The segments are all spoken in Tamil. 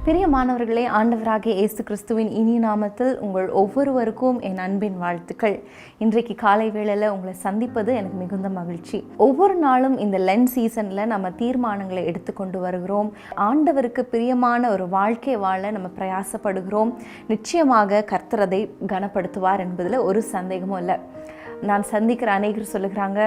பிரியமானவர்களே, ஆண்டவராகிய இயேசு கிறிஸ்துவின் இனிய நாமத்தில் உங்கள் ஒவ்வொருவருக்கும் என் அன்பின் வாழ்த்துக்கள். இன்றைக்கு காலை வேளையில் உங்களை சந்திப்பது எனக்கு மிகுந்த மகிழ்ச்சி. ஒவ்வொரு நாளும் இந்த லென்ட் சீசனில் நம்ம தீர்மானங்களை எடுத்துக்கொண்டு வருகிறோம். ஆண்டவருக்கு பிரியமான ஒரு வாழ்க்கை வாழ நம்ம பிரயாசப்படுகிறோம். நிச்சயமாக கர்த்தர் அதை கனப்படுத்துவார் என்பதில் ஒரு சந்தேகமும் இல்லை. நான் சந்திக்கிற அநேகர் சொல்லுகிறாங்க,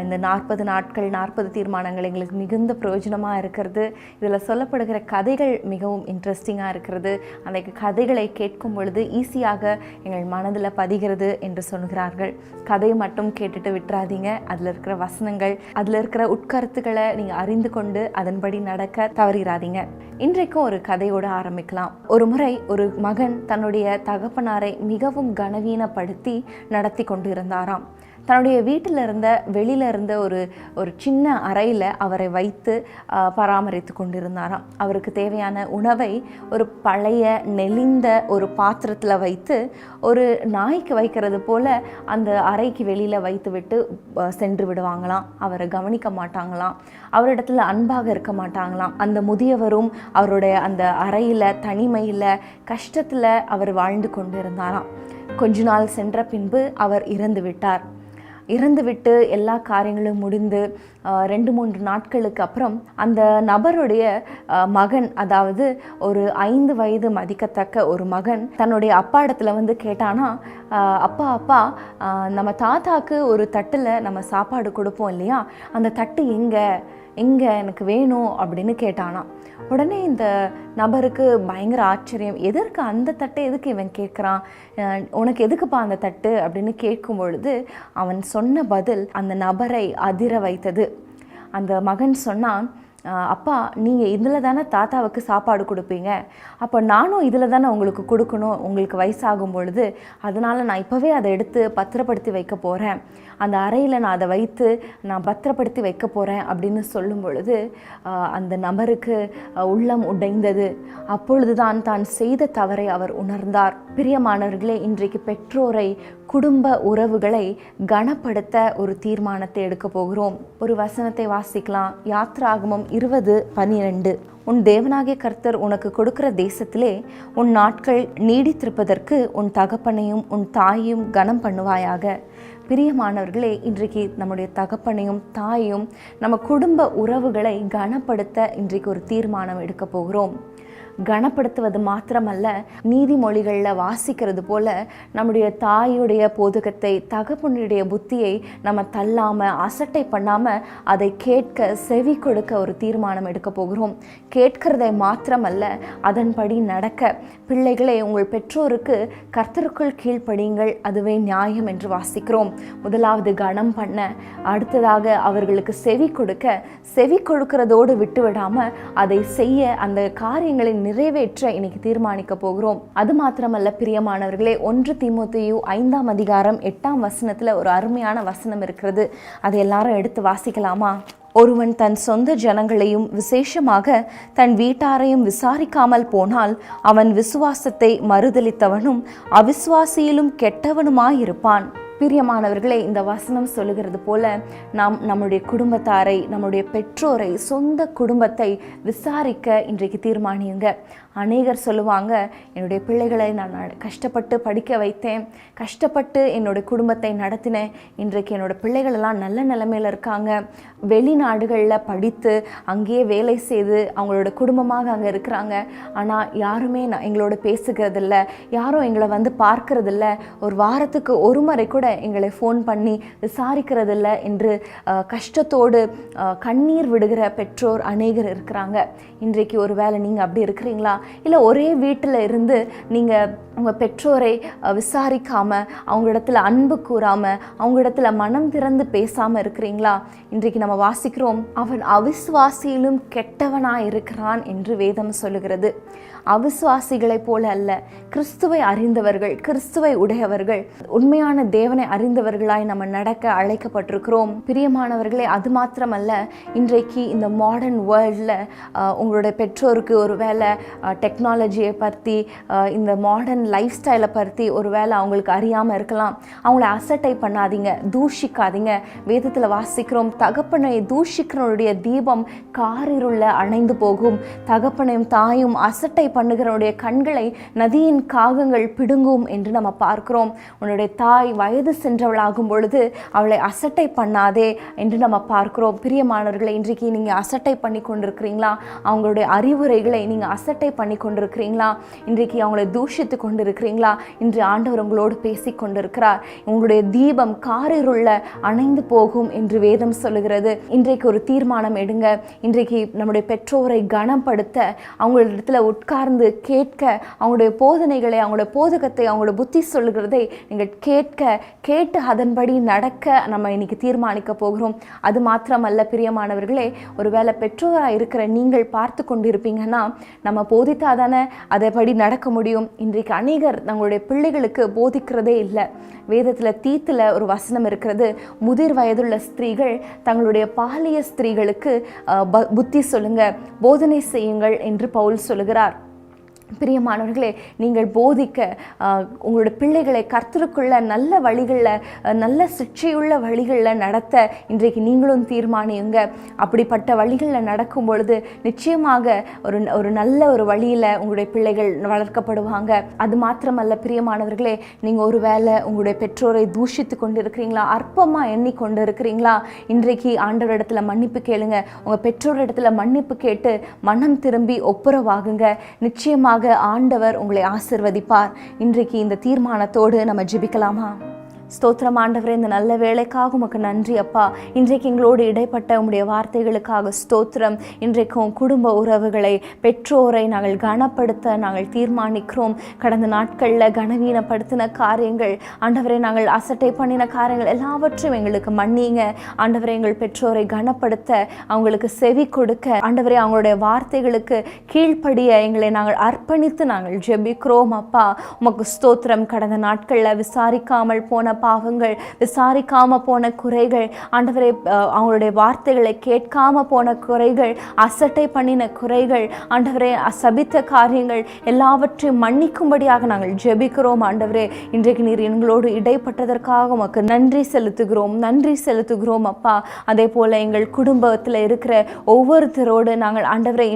இந்த 40 நாட்கள் 40 தீர்மானங்கள் எங்களுக்கு மிகுந்த பிரயோஜனமாக இருக்கிறது. இதில் சொல்லப்படுகிற கதைகள் மிகவும் இன்ட்ரெஸ்டிங்காக இருக்கிறது. அந்த கதைகளை கேட்கும் பொழுது ஈஸியாக எங்கள் மனதில் பதிகிறது என்று சொல்கிறார்கள். கதையை மட்டும் கேட்டுட்டு விட்டுறாதீங்க. அதில் இருக்கிற வசனங்கள், அதில் இருக்கிற உட்கருத்துக்களை நீங்கள் அறிந்து கொண்டு அதன்படி நடக்க தவறிடாதீங்க. இன்றைக்கும் ஒரு கதையோடு ஆரம்பிக்கலாம். ஒரு முறை ஒரு மகன் தன்னுடைய தகப்பனாரை மிகவும் கனவீனப்படுத்தி நடத்தி கொண்டு இருந்தாராம். தன்னுடைய வீட்டில் இருந்த வெளியில் இருந்த ஒரு சின்ன அறையில் அவரை வைத்து பராமரித்து கொண்டிருந்தாராம். அவருக்கு தேவையான உணவை ஒரு பழைய நெளிந்த ஒரு பாத்திரத்தில் வைத்து ஒரு நாய்க்கு வைக்கிறது போல் அந்த அறைக்கு வெளியில் வைத்து விட்டு சென்று விடுவாங்களாம். அவரை கவனிக்க மாட்டாங்களாம். அவரிடத்துல அன்பாக இருக்க மாட்டாங்களாம். அந்த முதியவரும் அவருடைய அந்த அறையில் தனிமையில் கஷ்டத்தில் அவர் வாழ்ந்து கொண்டு இருந்தாராம். கொஞ்ச நாள் சென்ற பின்பு அவர் இறந்து விட்டார். இறந்துவிட்டு எல்லா காரியங்களும் முடிந்து 2-3 நாட்களுக்கு அப்புறம் அந்த நபருடைய மகன், அதாவது ஒரு 5 வயது மதிக்கத்தக்க ஒரு மகன் தன்னுடைய அப்பா இடத்துல வந்து கேட்டானா, அப்பா நம்ம தாத்தாக்கு ஒரு தட்டில் நம்ம சாப்பாடு கொடுப்போம் இல்லையா, அந்த தட்டு எங்கே எனக்கு வேணும் அப்படின்னு கேட்டானா. உடனே இந்த நபருக்கு பயங்கர ஆச்சரியம். எதற்கு அந்த தட்டை எதுக்கு இவன் கேட்குறான், உனக்கு எதுக்குப்பா அந்த தட்டு அப்படின்னு கேட்கும் பொழுது அவன் சொன்ன பதில் அந்த நபரை அதிர வைத்தது. அந்த மகன் சொன்னான், அப்பா நீங்கள் இதில் தானே தாத்தாவுக்கு சாப்பாடு கொடுப்பீங்க, அப்போ நானும் இதில் தானே உங்களுக்கு கொடுக்கணும் உங்களுக்கு வயசாகும் பொழுது, அதனால் நான் இப்போவே அதை எடுத்து பத்திரப்படுத்தி வைக்க போகிறேன், அந்த அறையில் நான் அதை வைத்து நான் பத்திரப்படுத்தி வைக்க போகிறேன் அப்படின்னு சொல்லும் பொழுது அந்த நபருக்கு உள்ளம் உடைந்தது. அப்பொழுதுதான் தான் செய்த தவறை அவர் உணர்ந்தார். பிரியமானவர்களே, இன்றைக்கு பெற்றோரை, குடும்ப உறவுகளை கனப்படுத்த ஒரு தீர்மானத்தை எடுக்க போகிறோம். ஒரு வசனத்தை வாசிக்கலாம். யாத்ராகமம் 20:12. உன் தேவனாகிய கர்த்தர் உனக்கு கொடுக்கிற தேசத்திலே உன் நாட்கள் நீடித்திருப்பதற்கு உன் தகப்பனையும் உன் தாயையும் கனம் பண்ணுவாயாக. பிரியமானவர்களே, இன்றைக்கு நம்முடைய தகப்பனையும் தாயையும் நம்ம குடும்ப உறவுகளை கனப்படுத்த இன்றைக்கு ஒரு தீர்மானம் எடுக்க போகிறோம். கனப்படுத்துவது மாத்திரமல்ல, நீதிமொழிகளில் வாசிக்கிறது போல நம்முடைய தாயுடைய போதகத்தை, தகப்பனுடைய புத்தியை நம்ம தள்ளாமல் அசட்டை பண்ணாமல் அதை கேட்க செவி கொடுக்க ஒரு தீர்மானம் எடுக்க போகிறோம். கேட்கிறதை மாத்திரமல்ல, அதன்படி நடக்க. பிள்ளைகளே, உங்கள் பெற்றோருக்கு கர்த்தருக்குள் கீழ்ப்படியுங்கள், அதுவே நியாயம் என்று வாசிக்கிறோம். முதலாவது கனம் பண்ண, அடுத்ததாக அவர்களுக்கு செவி கொடுக்க, செவி கொடுக்கிறதோடு விட்டுவிடாமல் அதை செய்ய, அந்த காரியங்களை நிறைவேற்ற இன்னைக்கு தீர்மானிக்க போகிறோம். அது மாத்திரமல்ல பிரியமானவர்களே, 1 தீமோத்தேயு 5ஆம் அதிகாரம் 8ஆம் வசனத்துல ஒரு அருமையான வசனம் இருக்கிறது. அதை எல்லாரும் எடுத்து வாசிக்கலாமா? ஒருவன் தன் சொந்த ஜனங்களையும் விசேஷமாக தன் வீட்டாரையும் விசாரிக்காமல் போனால் அவன் விசுவாசத்தை மறுதலித்தவனும் அவிசுவாசியிலும் கெட்டவனுமாயிருப்பான். பிரியமானவர்களே, இந்த வசனம் சொல்லுகிறது போல நாம் நம்முடைய குடும்பத்தாரை, நம்முடைய பெற்றோரை, சொந்த குடும்பத்தை விசாரிக்க இன்றைக்கு தீர்மானியுங்க. அநேகர் சொல்லுவாங்க, என்னுடைய பிள்ளைகளை நான் கஷ்டப்பட்டு படிக்க வைத்தேன், கஷ்டப்பட்டு என்னுடைய குடும்பத்தை நடத்தினேன், இன்றைக்கு என்னோடய பிள்ளைகளெல்லாம் நல்ல நிலைமையில் இருக்காங்க, வெளிநாடுகளில் படித்து அங்கேயே வேலை செய்து அவங்களோட குடும்பமாக அங்கே இருக்கிறாங்க, ஆனால் யாருமே எங்களோட பேசுகிறதில்ல, யாரும் எங்களை வந்து பார்க்கறதில்ல, ஒரு வாரத்துக்கு ஒரு முறை கூட எங்களை ஃபோன் பண்ணி விசாரிக்கிறதில்ல என்று கஷ்டத்தோடு கண்ணீர் விடுகிற பெற்றோர் அநேகர் இருக்கிறாங்க. இன்றைக்கு ஒரு வேளை நீங்கள் அப்படி இருக்கிறீங்களா? இல்லை ஒரே வீட்டில் இருந்து நீங்கள் உங்கள் பெற்றோரை விசாரிக்காமல், அவங்களிடத்துல அன்பு கூறாமல், அவங்களிடத்துல மனம் திறந்து பேசாமல் இருக்கிறீங்களா? இன்றைக்கு நம்ம வாசிக்கிறோம், அவன் அவிசுவாசியிலும் கெட்டவனாய் இருக்கிறான் என்று வேதம் சொல்லுகிறது. அவிசுவாசிகளை போல அல்ல, கிறிஸ்துவை அறிந்தவர்கள், கிறிஸ்துவை உடையவர்கள், உண்மையான தேவனை தேவனை அறிந்தவர்களாய் நம்ம நடக்க அழைக்கப்பட்டிருக்கிறோம். பிரியமானவர்களே, அது மாத்திரமல்ல, இன்றைக்கு இந்த மாடர்ன் வேர்ல்டில் உங்களுடைய பெற்றோருக்கு ஒரு வேளை டெக்னாலஜியை பற்றி, இந்த மாடர்ன் லைஃப் ஸ்டைலை பற்றி ஒரு வேளை அவங்களுக்கு அறியாமல் இருக்கலாம். அவங்கள அசட்டை பண்ணாதீங்க, தூஷிக்காதீங்க. வேதத்தில் வாசிக்கிறோம், தகப்பனை தூஷிக்கிறவனுடைய தீபம் காரிருள்ள அணைந்து போகும், தகப்பனையும் தாயும் அசட்டை பண்ணுகிறவனுடைய கண்களை நதியின் காகங்கள் பிடுங்கும் என்று நம்ம பார்க்கிறோம். உன்னுடைய தாய் வயது சென்றவளாகும் பொழுது அவளை அசட்டை பண்ணாதே என்று நம்ம பார்க்கிறோம். பிரியமானவர்களை, இன்றைக்கு நீங்கள் அசட்டை பண்ணி கொண்டிருக்கிறீங்களா? அவங்களுடைய அறிவுரைகளை நீங்கள் அசட்டை பண்ணி கொண்டிருக்கிறீங்களா? இன்றைக்கு அவங்களை தூஷித்து கொண்டிருக்கிறீங்களா? இன்று ஆண்டவர் உங்களோடு பேசி கொண்டிருக்கிறார். உங்களுடைய தீபம் காரிருள்ள அணைந்து போகும் என்று வேதம் சொல்லுகிறது. இன்றைக்கு ஒரு தீர்மானம் எடுங்க. இன்றைக்கு நம்முடைய பெற்றோரை கனப்படுத்த, அவங்களிடத்துல உட்கார்ந்து கேட்க, அவங்களுடைய போதனைகளை, அவங்களுடைய போதகத்தை, அவங்களுடைய புத்தி சொல்லுகிறதை நீங்கள் கேட்டு அதன்படி நடக்க நம்ம இன்னைக்கு தீர்மானிக்க போகிறோம். அது மாத்திரமல்ல பிரியமானவர்களே, ஒருவேளை பெற்றோராக இருக்கிற நீங்கள் பார்த்து கொண்டிருப்பீங்கன்னா, நம்ம போதித்தாதானே அதைப்படி நடக்க முடியும். இன்றைக்கு அநேகர் தங்களுடைய பிள்ளைகளுக்கு போதிக்கிறதே இல்லை. வேதத்தில் தீத்துல ஒரு வசனம் இருக்கிறது, முதிர் வயதுள்ள ஸ்திரீகள் தங்களுடைய பாலிய ஸ்திரீகளுக்கு புத்தி சொல்லுங்க, போதனை செய்யுங்கள் என்று பவுல் சொல்லுகிறார். பிரியமானவர்களே, நீங்கள் போதிக்க, உங்களுடைய பிள்ளைகளை கர்த்தருக்குள்ள நல்ல வழிகளில், நல்ல சிற்றையுள்ள வழிகளில் நடத்த இன்றைக்கு நீங்களும் தீர்மானியுங்க. அப்படிப்பட்ட வழிகளில் நடக்கும் பொழுது நிச்சயமாக ஒரு நல்ல ஒரு வழியில் உங்களுடைய பிள்ளைகள் வளர்க்கப்படுவாங்க. அது மாத்திரமல்ல பிரியமானவர்களே, நீங்கள் ஒரு வேளை உங்களுடைய பெற்றோரை தூஷித்து கொண்டு இருக்கிறீங்களா, அற்பமாக எண்ணி கொண்டு இருக்கிறீங்களா? இன்றைக்கு ஆண்டவரிடத்துல மன்னிப்பு கேளுங்க. உங்கள் பெற்றோரிடத்துல மன்னிப்பு கேட்டு மனம் திரும்பி ஒப்புரவாகுங்க. நிச்சயமாக ஆண்டவர் உங்களை ஆசீர்வதிப்பார். இன்றைக்கு இந்த தீர்மானத்தோடு நம்ம ஜெபிக்கலாமா? ஸ்தோத்திரம் ஆண்டவரே, இந்த நல்ல வேலைக்காக உமக்கு நன்றி அப்பா. இன்றைக்கு எங்களோடு இடைப்பட்ட உம்முடைய வார்த்தைகளுக்காக ஸ்தோத்திரம். இன்றைக்கும் குடும்ப உறவுகளை, பெற்றோரை நாங்கள் கனப்படுத்த நாங்கள் தீர்மானிக்கிறோம். கடந்த நாட்களில் கனவீனப்படுத்தின காரியங்கள், ஆண்டவரை நாங்கள் அசட்டை பண்ணின காரியங்கள் எல்லாவற்றையும் எங்களுக்கு மன்னிங்க. ஆண்டவரை எங்கள் பெற்றோரை கனப்படுத்த, அவங்களுக்கு செவி கொடுக்க, ஆண்டவரை அவங்களுடைய வார்த்தைகளுக்கு கீழ்ப்படிய எங்களை நாங்கள் அர்ப்பணித்து நாங்கள் ஜெபிக்கிறோம் அப்பா. உமக்கு ஸ்தோத்திரம். கடந்த நாட்களில் விசாரிக்காமல் போன பாவங்கள், விசாரிக்காம போன குறைகள், ஆண்டவரே அவங்களுடைய வார்த்தைகளை கேட்காம போன குறைகள், அசட்டை பண்ணின குறைகள், ஆண்டவரே சபித்த காரியங்கள் எல்லாவற்றையும் மன்னிக்கும்படியாக நாங்கள் ஜெபிக்கிறோம். ஆண்டவரே, இன்றைக்கு நீர் எங்களோடு இடைப்பட்டதற்காக உமக்கு நன்றி செலுத்துகிறோம் அப்பா. அதே போல எங்கள் குடும்பத்தில் இருக்கிற ஒவ்வொருத்தரோடு நாங்கள் ஆண்டவரை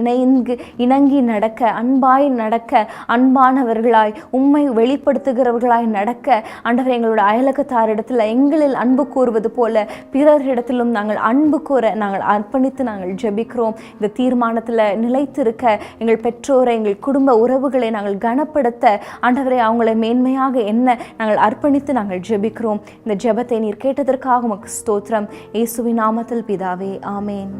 இணங்கி நடக்க, அன்பாய் நடக்க, அன்பானவர்களாய் உம்மை வெளிப்படுத்துகிறவர்களாய் நடக்க, ஆண்டவரை எங்களுடைய அயலகத்தாரிடத்தில் எங்களில் அன்பு கூறுவது போல பிறரிடத்திலும் நாங்கள் அன்பு கூற நாங்கள் அர்ப்பணித்து நாங்கள் ஜெபிக்கிறோம். இந்த தீர்மானத்தில் நிலைத்திருக்க, எங்கள் பெற்றோரை, எங்கள் குடும்ப உறவுகளை நாங்கள் கனப்படுத்த, ஆண்டவரை அவங்களை மேன்மையாக என்ன நாங்கள் அர்ப்பணித்து நாங்கள் ஜெபிக்கிறோம். இந்த ஜெபத்தை நீர் கேட்டதற்காக உமக்கு ஸ்தோத்திரம். இயேசுவின் நாமத்தில் பிதாவே, ஆமேன்.